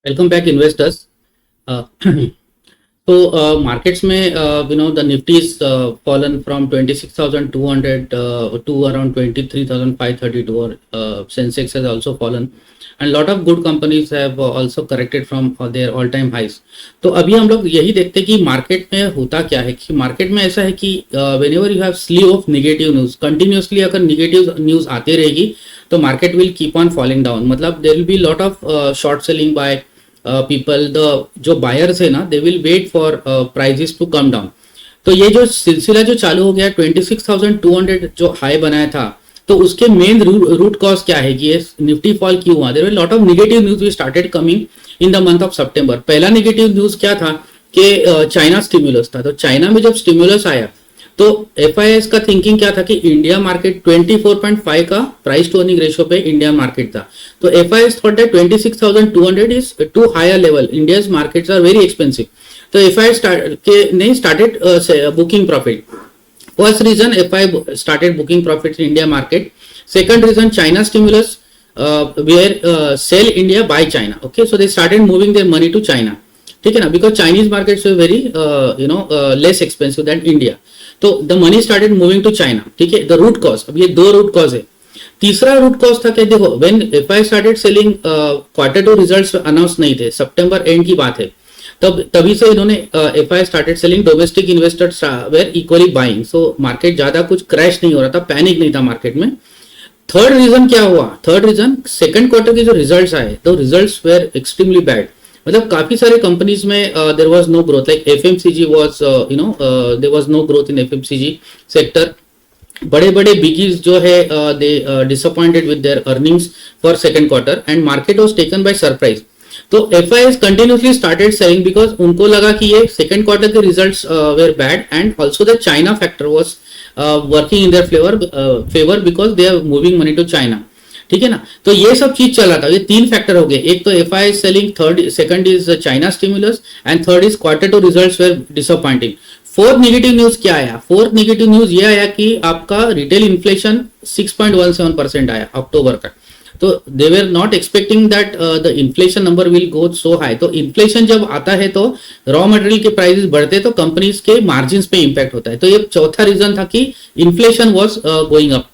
Welcome back investors. तो markets में the Nifty is fallen from 26,200 to around 23,532 और Sensex has also fallen and lot of good companies have also corrected from their all time highs। तो अभी हम लोग यही देखते हैं कि मार्केट में होता क्या है कि मार्केट में ऐसा है कि whenever you have slew of negative news continuously अगर negative news आते रहेगी तो market will keep on falling down. मतलब there will be lot of short selling by people. The जो बायर्स है ना they will wait for prices to come down. तो ये जो सिलसिला जो चालू हो गया 26,200 जो हाई बनाया था तो उसके मेन रूट कॉज क्या है कि ये निफ्टी फॉल क्यों हुआ। There were lot of negative news we started coming in the month of सितंबर। पहला नेगेटिव न्यूज क्या था कि चाइना स्टिमुलस था। तो चाइना में जब स्टिमुलस आया तो एफआईएस का थिंकिंग क्या था कि इंडिया मार्केट 24.5 का प्राइस टू अर्निंग रेशियो पे इंडिया मार्केट था। तो FIs thought that 26,200 is too higher level, India's markets are very expensive. तो एफआईएस ने started booking profit. First reason FI started booking profit in India market. Second reason China stimulus where sell India buy China. Okay, so they started moving their money to China. ठीक है ना, because Chinese markets are very less expensive then India. तो the money started moving to China. ठीक है, the root cause, अब ये दो root cause है। तीसरा रूट कॉज था कि देखो when FI started selling, quarter two results announce नहीं थे, सितंबर एंड की बात है, तब तभी से इन्होंने FI started selling, domestic investors were equally buying. So market ज्यादा कुछ क्रैश नहीं हो रहा था, पैनिक नहीं था मार्केट में। थर्ड रीजन क्या हुआ, थर्ड रीजन सेकंड क्वार्टर के जो रिजल्ट्स आए तो रिजल्ट्स वेर एक्सट्रीमली बैड। मतलब काफी सारे कंपनीज में there was no growth, like FMCG was there was no growth in FMCG sector. बड़े बड़े बिगीज जो है they disappointed with their earnings for second quarter and market was taken by surprise. तो FIs continuously started selling because उनको लगा कि ये second quarter के results were bad and also the China factor was working in their favour because they are moving money to China. ठीक है ना, तो ये सब चीज चला था। ये तीन फैक्टर हो गए, एक तो FI selling, third second is China stimulus and third is quarter two results were disappointing. Fourth negative news क्या आया, फोर्थ नेगेटिव न्यूज ये आया कि आपका रिटेल इन्फ्लेशन 6.17% आया अक्टूबर का। तो they were not expecting that the inflation number will go so high. तो इन्फ्लेशन जब आता है तो रॉ मटेरियल के प्राइसेस बढ़ते तो कंपनीज के मार्जिन पे इंपैक्ट होता है। तो ये चौथा रीजन था कि इन्फ्लेशन वॉज गोइंग अप।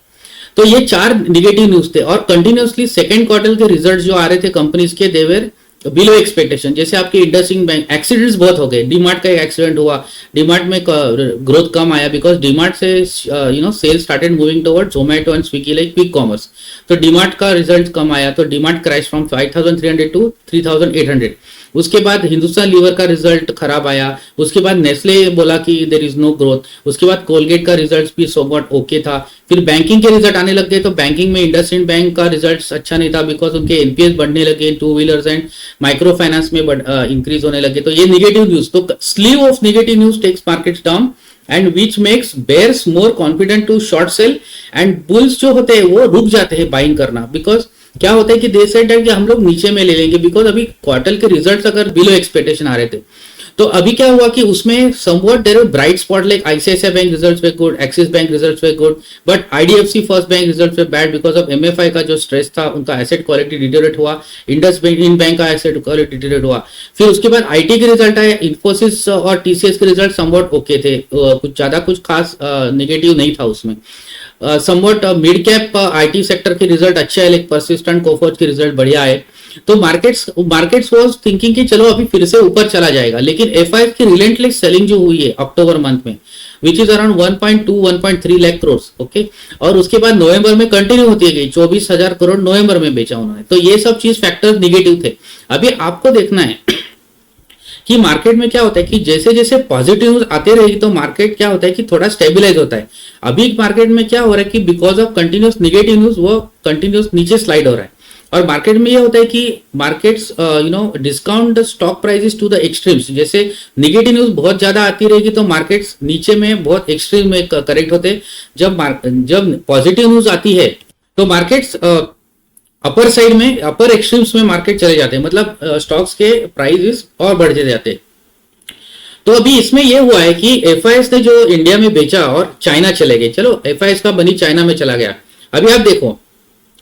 तो ये चार निगेटिव न्यूज थे और कंटिन्यूसली सेकंड क्वार्टर के रिजल्ट्स जो आ रहे थे कंपनीज के देवर बिलो एक्सपेक्टेशन। जैसे आपके इंडसइंड बैंक, एक्सीडेंट्स बहुत हो गए। डीमार्ट का एक एक्सीडेंट हुआ, डीमार्ट में ग्रोथ कम आया बिकॉज डीमार्ट से sale started moving towards Zomato and Swiggy like quick commerce. तो डीमार्ट का रिजल्ट कम आया तो डीमार्ट क्रैश फ्रॉम 5,300 टू 3,800। उसके बाद हिंदुस्तान लीवर का रिजल्ट खराब आया। उसके बाद नेस्ले बोला कि देयर इज नो ग्रोथ। उसके बाद कोलगेट का रिजल्ट भी समवट ओके था। फिर बैंकिंग के रिजल्ट आने लग गए तो बैंकिंग में इंडसइंड बैंक का रिजल्ट अच्छा नहीं था बिकॉज उनके एनपीएस बढ़ने लगे, two wheelers and micro finance में इंक्रीज होने लगे। तो ये नेगेटिव न्यूज, तो slew of negative news takes markets down and which makes bears more confident to short sell and bulls जो होते हैं वो रुक जाते हैं बाइंग करना। बिकॉज क्या होता है कि दे सेड कि हम लोग नीचे में ले लेंगे बिकॉज अभी क्वार्टर के रिजल्ट्स अगर बिलो एक्सपेक्टेशन आ रहे थे। तो अभी क्या हुआ कि उसमें somewhat there bright spot like ICICI bank results were good, Axis bank results were good, but IDFC first bank results were bad because of MFI का जो स्ट्रेस था, उनका एसेट क्वालिटी डिटेरियोरेट हुआ। इंडस बैंक का एसेट क्वालिटी डिटेरियोरेट हुआ। फिर उसके बाद आईटी के रिजल्ट आए, इन्फोसिस और टीसीएस के रिजल्ट समवट ओके थे, कुछ ज्यादा कुछ खास नेगेटिव नहीं था उसमें। Somewhat mid cap IT sector के रिजल्ट अच्छे है, लाइक परसिस्टेंट, कोफोर्ज के रिजल्ट बढ़िया है। तो मार्केट्स वाज थिंकिंग कि चलो अभी फिर से ऊपर चला जाएगा, लेकिन एफआईएफ की रिलेंटलेस सेलिंग जो हुई है अक्टूबर मंथ में which is around 1.2-1.3 lakh crore. Okay, और उसके बाद नवंबर में कंटिन्यू होती गई, 24,000 करोड़ नवंबर में बेचा उन्होंने। तो ये सब चीज फैक्टर निगेटिव थे। अभी आपको देखना है कि मार्केट में क्या होता है कि जैसे जैसे पॉजिटिव न्यूज आते रहेगी तो मार्केट क्या होता है कि थोड़ा स्टेबलाइज होता है। अभी मार्केट में क्या हो रहा है कि because of continuous negative news वो कंटिन्यूस नीचे स्लाइड हो रहा है। और मार्केट में ये होता है कि markets discount the stock prices to the extremes. जैसे नेगेटिव न्यूज बहुत ज्यादा आती रहेगी तो मार्केट्स नीचे में बहुत एक्सट्रीम में करेक्ट होते। जब पॉजिटिव न्यूज आती है तो मार्केट्स अपर साइड में, अपर एक्सट्रीम्स में मार्केट चले जाते हैं, मतलब स्टॉक्स के प्राइसेस और बढ़ते जाते हैं। तो अभी इसमें यह हुआ है कि एफआईएस ने जो इंडिया में बेचा और चाइना चले गए। चलो एफआईएस का बनी चाइना में चला गया। अभी आप देखो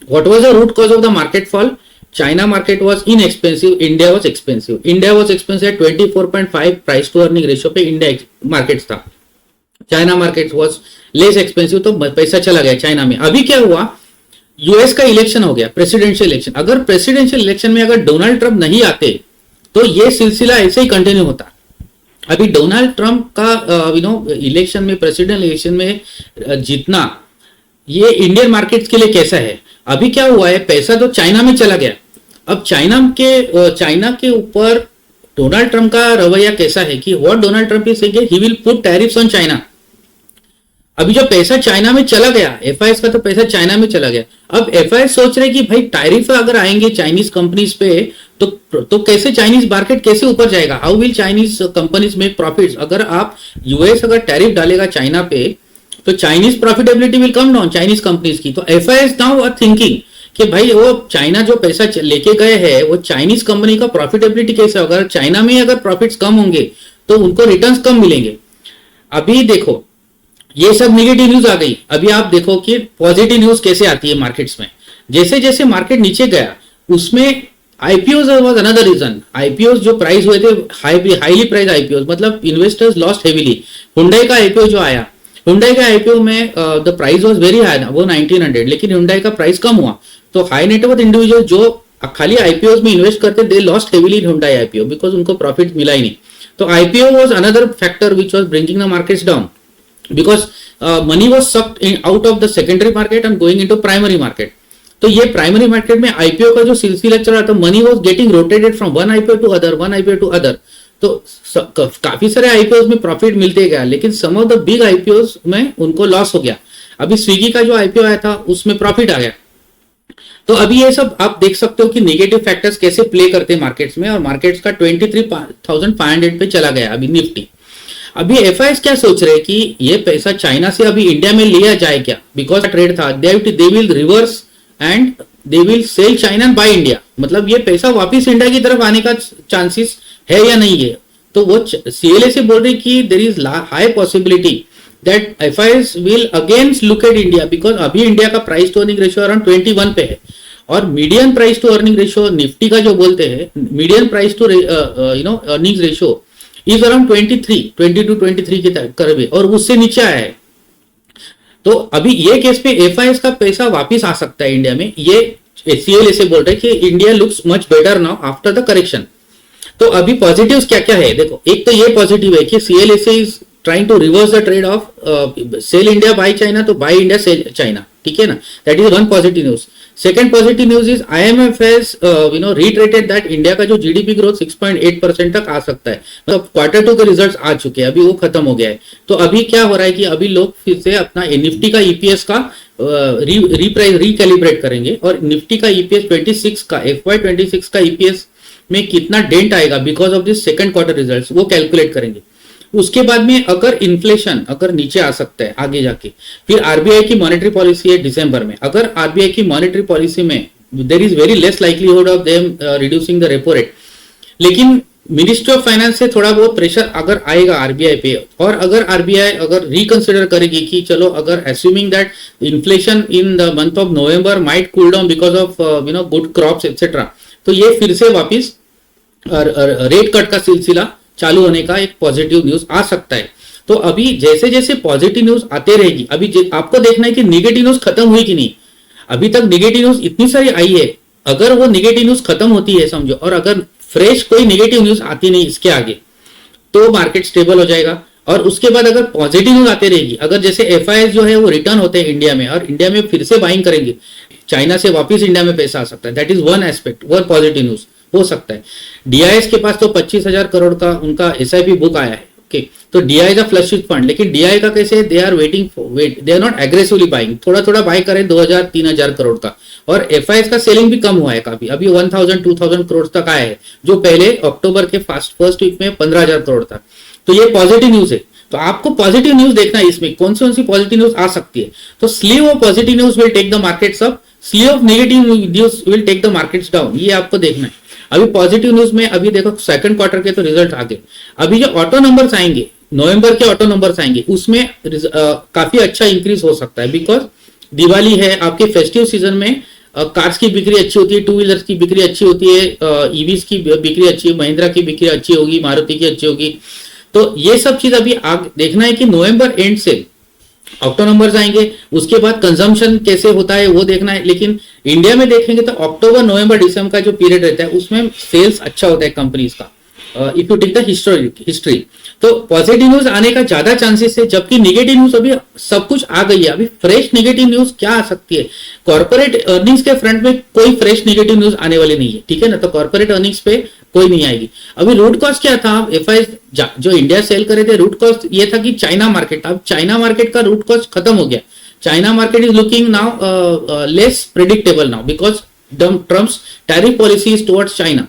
what was the root cause of the market fall. China market was inexpensive, India was expensive. India was expensive at 24.5 price to earning ratio पे इंडिया मार्केट था. China market was less expensive, तो पैसा चला गया China में. अभी क्या हुआ, यूएस का इलेक्शन हो गया, प्रेसिडेंशियल इलेक्शन. अगर प्रेसिडेंशियल इलेक्शन में अगर डोनाल्ड ट्रंप नहीं आते तो ये सिलसिला ऐसे ही कंटिन्यू होता. अभी डोनाल्ड ट्रंप का इलेक्शन में, प्रेसिडेंट इलेक्शन में जीतना, ये इंडियन मार्केट्स के लिए कैसा है. अभी क्या हुआ है, पैसा तो चाइना में चला गया. अब चाइना के ऊपर डोनाल्ड ट्रंप का रवैया कैसा है कि what Donald Trump is saying, he will put tariffs on China. अभी जो पैसा चाइना में चला गया, एफआईएस का तो पैसा चाइना में चला गया. अब एफआईएस सोच रहे कि भाई टैरिफ अगर आएंगे चाइनीज कंपनीज पे तो कैसे चाइनीज मार्केट कैसे ऊपर जाएगा, how will Chinese companies make profits. अगर आप यूएस अगर टैरिफ डालेगा चाइना पे तो Chinese profitability will come down Chinese companies की. तो एफआईएस नाउ आर थिंकिंग कि भाई वो चाइना जो पैसा लेके गए हैं वो चाइनीज कंपनी का प्रॉफिटेबिलिटी कैसे होगा. अगर चाइना में अगर प्रॉफिट्स कम होंगे तो उनको रिटर्न्स कम मिलेंगे. अभी देखो ये सब नेगेटिव न्यूज आ गई. अभी आप देखो कि पॉजिटिव न्यूज कैसे आती है मार्केट्स में. जैसे जैसे मार्केट नीचे गया उसमें IPOs was another reason. IPOs जो प्राइस हुए थे हाईली प्राइस आईपीओज, मतलब इन्वेस्टर्स लॉस्ट हेवीली. हुंडई का आईपीओ जो आया, हुंडई का आईपीओ में the price was very high ना, वो 1900, लेकिन हुंडई का प्राइस कम हुआ. तो हाई नेटवर्थ इंडिविजुअल जो खाली आईपीओ में इन्वेस्ट करते they lost heavily in Hyundai IPO because उनको प्रॉफिट मिला ही नहीं. तो IPO was another factor which was bringing the markets down because money was sucked out of the secondary market and going into primary market. तो ये primary market में IPO का जो सिलसिला चल रहा था, money was getting rotated from one IPO to other, one IPO to other. तो काफी सारे आईपीओ में प्रॉफिट मिलते गया, लेकिन some of the big IPO में उनको लॉस हो गया. अभी स्विगी का जो आईपीओ आया था उसमें प्रॉफिट आ गया. तो अभी ये सब आप देख सकते हो कि नेगेटिव फैक्टर्स कैसे प्ले करते हैं मार्केट्स में. और मार्केट्स का 23,500 पे चला गया अभी निफ्टी. अभी एफआईएस क्या सोच रहे हैं कि ये पैसा चाइना से अभी इंडिया में लिया जाए क्या, बिकॉज ट्रेड था, they will reverse and they will sell China and buy India. मतलब ये पैसा वापिस इंडिया की तरफ आने का चांसेस है या नहीं है. तो वो सीएलए से बोल रहे कि there is high possibility that FIs will again look at India, because अभी इंडिया का price to earning ratio around 21 पे है. और medium price to earning ratio Nifty का जो बोलते हैं, medium price to earning ratio is around 22-23 के करीब है और उससे नीचे आया है. तो अभी ये केस पे एफआईएस का पैसा वापिस आ सकता है इंडिया में. ये सीएलए से बोल रहे हैं कि India looks much better now after the correction. तो अभी पॉजिटिव्स क्या क्या है देखो. एक तो ये पॉजिटिव है कि सीएलए से is trying to reverse the trade of sell India buy China to buy India sell China, ठीक है ना. That is one positive news. Second positive news is IMF has reiterated that India का जो GDP growth 6.8% तक आ सकता है. मतलब Q2 के रिजल्ट्स आ चुके हैं, अभी वो खत्म हो गया है. तो अभी क्या हो रहा है कि अभी लोग फिर से अपना निफ्टी का ईपीएस का रिकैलिब्रेट करेंगे और निफ्टी का ईपीएस 26 का FY26 का ईपीएस में कितना डेंट आएगा because of this second quarter results वो कैलकुलेट करेंगे. उसके बाद में अगर इन्फ्लेशन अगर नीचे आ सकता है आगे जाके, फिर आरबीआई की मॉनेटरी पॉलिसी है दिसंबर में. अगर आरबीआई की मॉनेटरी पॉलिसी में there is very less likelihood of them reducing the repo rate, लेकिन मिनिस्ट्री ऑफ फाइनेंस से थोड़ा बहुत प्रेशर अगर आएगा आरबीआई पे, और अगर आरबीआई अगर रिकंसिडर करेगी कि चलो अगर assuming that inflation in the month of November might cool down because of good crops etcetera, तो ये फिर से वापिस रेट कट का सिलसिला चालू होने का एक पॉजिटिव न्यूज आ सकता है. तो अभी जैसे जैसे पॉजिटिव न्यूज आते रहेगी, अभी आपको देखना है कि नेगेटिव न्यूज खत्म हुई कि नहीं. अभी तक नेगेटिव न्यूज इतनी सारी आई है, अगर वो नेगेटिव न्यूज खत्म होती है समझो, और अगर फ्रेश कोई नेगेटिव न्यूज आती नहीं इसके आगे, तो मार्केट स्टेबल हो जाएगा. और उसके बाद अगर पॉजिटिव न्यूज आते रहेगी, अगर जैसे एफआईएस जो है वो रिटर्न होते हैं इंडिया में और इंडिया में फिर से बाइंग करेंगे, चाइना से वापिस इंडिया में पैसा आ सकता है. That is one aspect, one positive news हो सकता है. डीआईएस के पास तो 25,000 करोड़ का उनका एसआईपी बुक आया है. ओके, तो DI is a flush fund, लेकिन डीआई का कैसे, they are they are not aggressively buying, थोड़ा थोड़ा बाय करें 2,000-3,000 करोड़ का. और एफआईएस का सेलिंग भी कम हुआ है काफी, अभी 1,000-2,000 करोड़ तक आया है, जो पहले अक्टूबर के फर्स्ट वीक में 15,000 करोड़ था. तो ये पॉजिटिव न्यूज है. तो आपको पॉजिटिव न्यूज देखना है इसमें कौन सी पॉजिटिव न्यूज आ सकती है. तो slew of positive news will take the markets up, slew of negative news will take the markets down. ये आपको देखना है. अभी पॉजिटिव न्यूज में अभी देखो सेकंड क्वार्टर के तो रिजल्ट आ गए. अभी जो ऑटो नंबर्स आएंगे, नवंबर के ऑटो नंबर्स आएंगे, उसमें काफी अच्छा इंक्रीज हो सकता है बिकॉज दिवाली है, आपके फेस्टिव सीजन में कार्स की बिक्री अच्छी होती है, टू व्हीलर्स की बिक्री अच्छी होती है, ईवीज की बिक्री अच्छी है, महिंद्रा की बिक्री अच्छी होगी, मारुति की अच्छी होगी। तो ये सब चीज अभी देखना है कि नवंबर एंड से अक्टूबर नंबर्स आएंगे, उसके बाद कंजम्पशन कैसे होता है वो देखना है। लेकिन इंडिया में देखेंगे तो अक्टूबर नवंबर दिसंबर का जो पीरियड रहता है उसमें सेल्स अच्छा होता है कंपनीज का, if you take the history. तो पॉजिटिव न्यूज आने का ज्यादा चांसेस है, जबकि नेगेटिव न्यूज अभी सब कुछ आ गई है। अभी फ्रेश नेगेटिव न्यूज क्या आ सकती है? कॉर्पोरेट अर्निंग्स के फ्रंट में कोई फ्रेश नेगेटिव न्यूज आने वाली नहीं है, ठीक है ना। तो कॉर्पोरेट अर्निंग्स पे कोई नहीं आएगी। अभी रूट कॉज क्या था? एफआई जो इंडिया सेल करे थे, रूट कॉज ये था कि चाइना मार्केट, अब चाइना मार्केट का रूट कॉज खत्म हो गया। China market is looking now less predictable now because Trump's tariff policies towards China.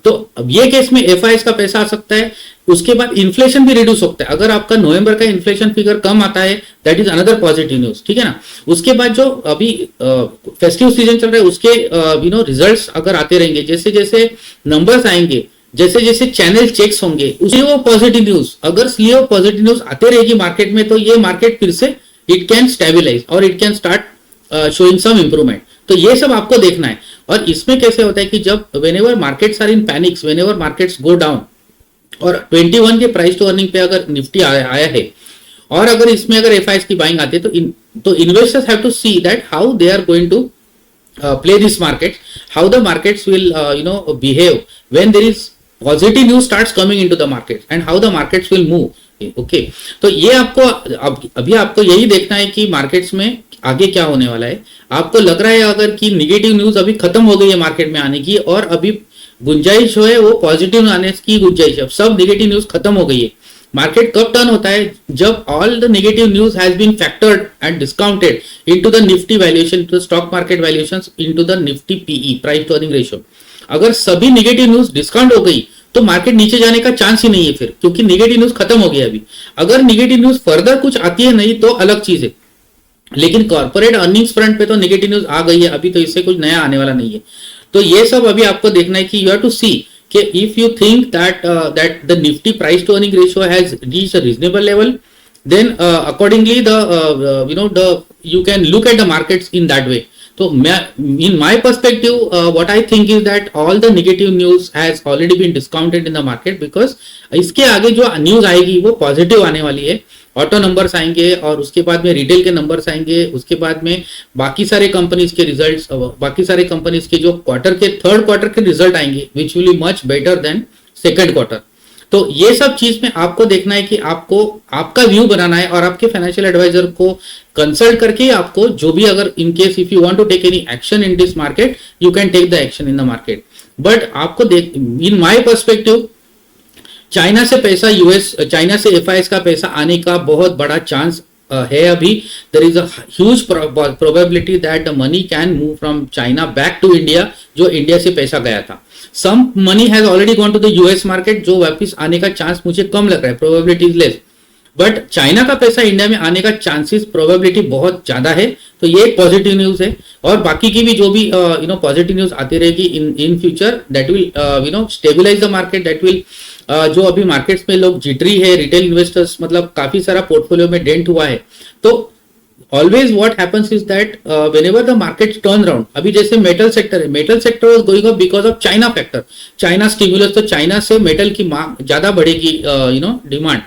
तो अब ये केस में एफआईएस का पैसा आ सकता है। उसके बाद इन्फ्लेशन भी रिड्यूस होता है। अगर आपका नवंबर का इन्फ्लेशन फिगर कम आता है, that is another positive news, ठीक है ना। उसके बाद जो अभी फेस्टिव सीजन चल रहा है उसके रिजल्ट्स अगर आते रहेंगे, जैसे जैसे नंबर्स आएंगे, जैसे जैसे चैनल चेक्स होंगे, उससे वो पॉजिटिव न्यूज, अगर स्लीव पॉजिटिव न्यूज आते रहेगी मार्केट में, तो ये मार्केट फिर से इट कैन स्टेबिलाईज और it can start showing some improvement. तो ये सब आपको देखना है। और इसमें कैसे होता है कि जब whenever markets are in panics, whenever markets go down, और 21 के प्राइस टू अर्निंग पे अगर निफ्टी आया है, और अगर इसमें अगर एफआईएस की बाइंग आती है, तो investors have to see that how they are going to play this market, how the markets will behave when there is positive news starts coming into the market, and how the markets will move. Okay, तो ये आपको अभी आपको यही देखना है कि markets में आगे क्या होने वाला है। आपको लग रहा है अगर कि निगेटिव न्यूज अभी खत्म हो गई है मार्केट में आने की, और अभी गुंजाइश जो है वो पॉजिटिव आने की गुंजाइश है, अब सब निगेटिव न्यूज खत्म हो गई है। मार्केट कब टर्न होता है? जब all the negative news has been factored and discounted into the Nifty valuation, into the stock market valuations, into the Nifty PE, price to earning ratio. अगर सभी नेगेटिव न्यूज डिस्काउंट हो गई तो market नीचे जाने का चांस ही नहीं है फिर, क्योंकि नेगेटिव न्यूज खत्म हो गया अभी। अगर नेगेटिव न्यूज फर्दर कुछ आती है नहीं तो अलग चीज है, लेकिन कॉर्पोरेट अर्निंग्स फ्रंट पे तो नेगेटिव न्यूज आ गई है अभी, तो इससे कुछ नया आने वाला नहीं है। तो ये सब अभी आपको देखना है कि यू हैव टू सी कि if you think that the nifty price to earning ratio has reached a reasonable level, then accordingly the you can look at the markets in that way. So in my perspective, what I think is that all the negative news has already been discounted in the market, because इसके आगे जो news आएगी वो positive आने वाली है। Auto numbers आएंगे, और उसके बाद में रिटेल के नंबर्स आएंगे, उसके बाद में बाकी सारे कंपनीज के रिजल्ट्स, बाकी सारे कंपनीज के जो थर्ड क्वार्टर के रिजल्ट आएंगे, which will be much better than second quarter. तो ये सब चीज में आपको देखना है कि आपको आपका व्यू बनाना है, और आपके फाइनेंशियल एडवाइजर को कंसल्ट करके आपको जो भी, अगर in case if you want to take any action in this market, you can take the action in the market. But आपको इन माय पर्सपेक्टिव, चाइना से पैसा चाइना से एफआईएस का पैसा आने का बहुत बड़ा चांस है अभी। There is a huge probability that the money can move from China back to India, जो इंडिया से पैसा गया था। Some money has already gone to the US market, जो वापस आने का चांस मुझे कम लग रहा है, probability is less. But China का पैसा इंडिया में आने का चांसेस, प्रोबेबिलिटी बहुत ज्यादा है। तो ये एक पॉजिटिव न्यूज है, और बाकी की भी जो भी पॉजिटिव न्यूज आती रहेगी in future, that will stabilise the market, that will जो अभी मार्केट्स में लोग जिटरी है, रिटेल इन्वेस्टर्स, मतलब काफी सारा पोर्टफोलियो में डेंट हुआ है। तो always what happens is that whenever the market turn around, अभी जैसे मेटल सेक्टर है, metal sector was going up because of China factor, China stimulus, तो चाइना से मेटल की मांग ज्यादा बढ़ेगी, डिमांड।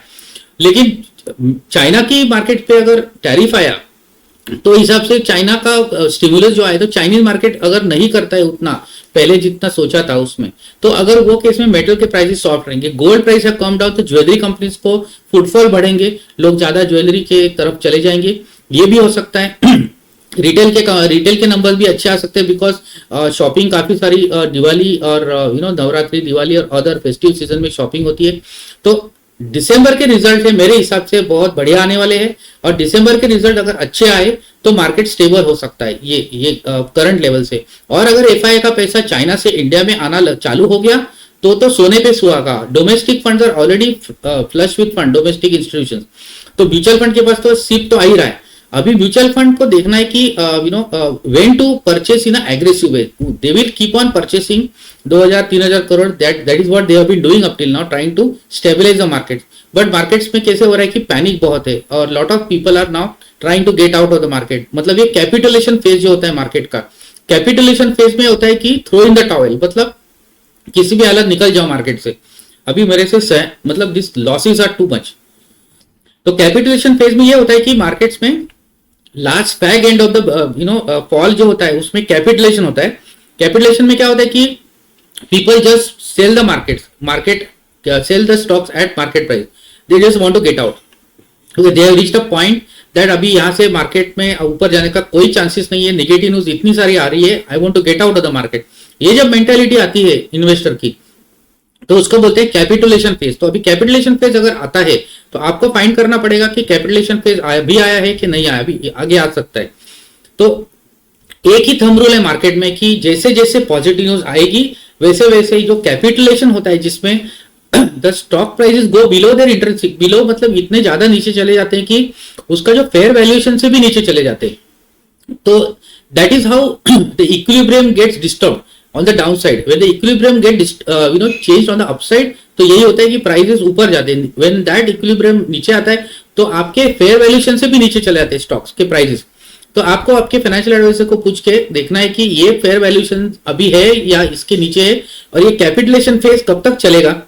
लेकिन चाइना की मार्केट पे अगर टैरिफ आया तो हिसाब से चाइना का स्टिमुलस जो आया, तो चाइनीज मार्केट अगर नहीं करता है उतना पहले जितना सोचा था उसमें, तो अगर वो केस में मेटल के प्राइसेस सॉफ्ट रहेंगे, गोल्ड प्राइस है कम डाउन, तो ज्वेलरी कंपनीज को फुटफॉल बढ़ेंगे, लोग ज्यादा ज्वेलरी के तरफ चले जाएंगे, ये भी हो सकता है। रिटेल के नंबर भी अच्छे आ सकते हैं, बिकॉज शॉपिंग काफी सारी दिवाली और नवरात्रि, दिवाली और अदर फेस्टिव सीजन में शॉपिंग होती है। तो दिसंबर के रिजल्ट है मेरे हिसाब से बहुत बढ़िया आने वाले हैं, और दिसंबर के रिजल्ट अगर अच्छे आए तो मार्केट स्टेबल हो सकता है ये करंट लेवल से। और अगर एफआईआई का पैसा चाइना से इंडिया में आना चालू हो गया तो सोने पे सुहागा। Domestic funds are already flush with fund, domestic institutions, तो म्यूचुअल फंड के पास तो सिप तो आ ही रहा है। अभी म्यूचुअल फंड को देखना है कि when to purchase in aggressive way, they will keep on purchasing 2000-3000 crore, that is what they have been doing up till now, trying to stabilise the market. But markets में कैसे हो रहा है कि पैनिक बहुत है, और lot of people are now trying to get out of the market. मतलब ये कैपिटुलेशन फेज जो होता है मार्केट का, कैपिटुलेशन फेज में होता है कि थ्रो इन द टॉवेल, मतलब किसी भी हालत निकल जाओ मार्केट से, अभी मेरे से मतलब this losses are too much. तो कैपिटुलेशन फेज में ये होता है कि मार्केट्स में last fag end of the fall जो होता है उसमें कैपिटुलेशन होता है। कैपिटुलेशन में क्या होता है कि people just sell the market sell the stocks at market price, they just want to get out, क्योंकि they have reached a point that अभी यहां से मार्केट में ऊपर जाने का कोई चांसेस नहीं है, नेगेटिव न्यूज इतनी सारी आ रही है, I want to get out of the market. ये जब मेंटालिटी आती है इन्वेस्टर की तो उसको बोलते हैं कैपिटुलेशन फेज। तो अभी कैपिटुलेशन फेज अगर आता है तो आपको फाइंड करना पड़ेगा कि कैपिटुलेशन फेज अभी आया है कि नहीं आया, अभी आगे आ सकता है। तो एक ही थंब रूल है मार्केट में कि जैसे जैसे पॉजिटिव न्यूज आएगी वैसे वैसे ही जो कैपिटुलेशन होता है जिसमें the stock prices go below their intrinsic, below मतलब इतने ज्यादा नीचे चले जाते हैं कि उसका जो फेयर वैल्यूएशन से भी नीचे चले जाते हैं। तो that is how the equilibrium gets disturbed on the downside. When the equilibrium get changed on the upside, तो यही होता है कि प्राइसेस ऊपर जाते हैं। When that equilibrium नीचे आता है तो आपके फेयर वैल्यूएशन से भी नीचे चले जाते हैं स्टॉक्स के प्राइसेस। तो आपको आपके फाइनेंशियल एडवाइजर को पूछ के देखना है कि ये फेयर वैल्यूएशन अभी है या इसके नीचे है, और ये कैपिटुलेशन फेज कब तक चलेगा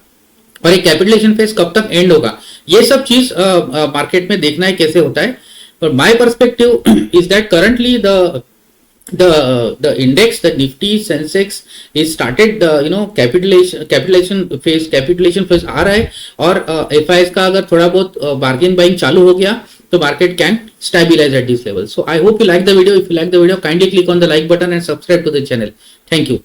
और ये कैपिटुलेशन फेज कब तक एंड होगा, ये सब चीज मार्केट में देखना है कैसे होता है। पर my perspective is that currently the index, the Nifty Sensex is started capitulation phase आ रहा है, और FIs का अगर थोड़ा बहुत bargain buying चालू हो गया तो market can stabilize at this level. So I hope you like the video. If you like the video, kindly click on the like button and subscribe to the channel. Thank you.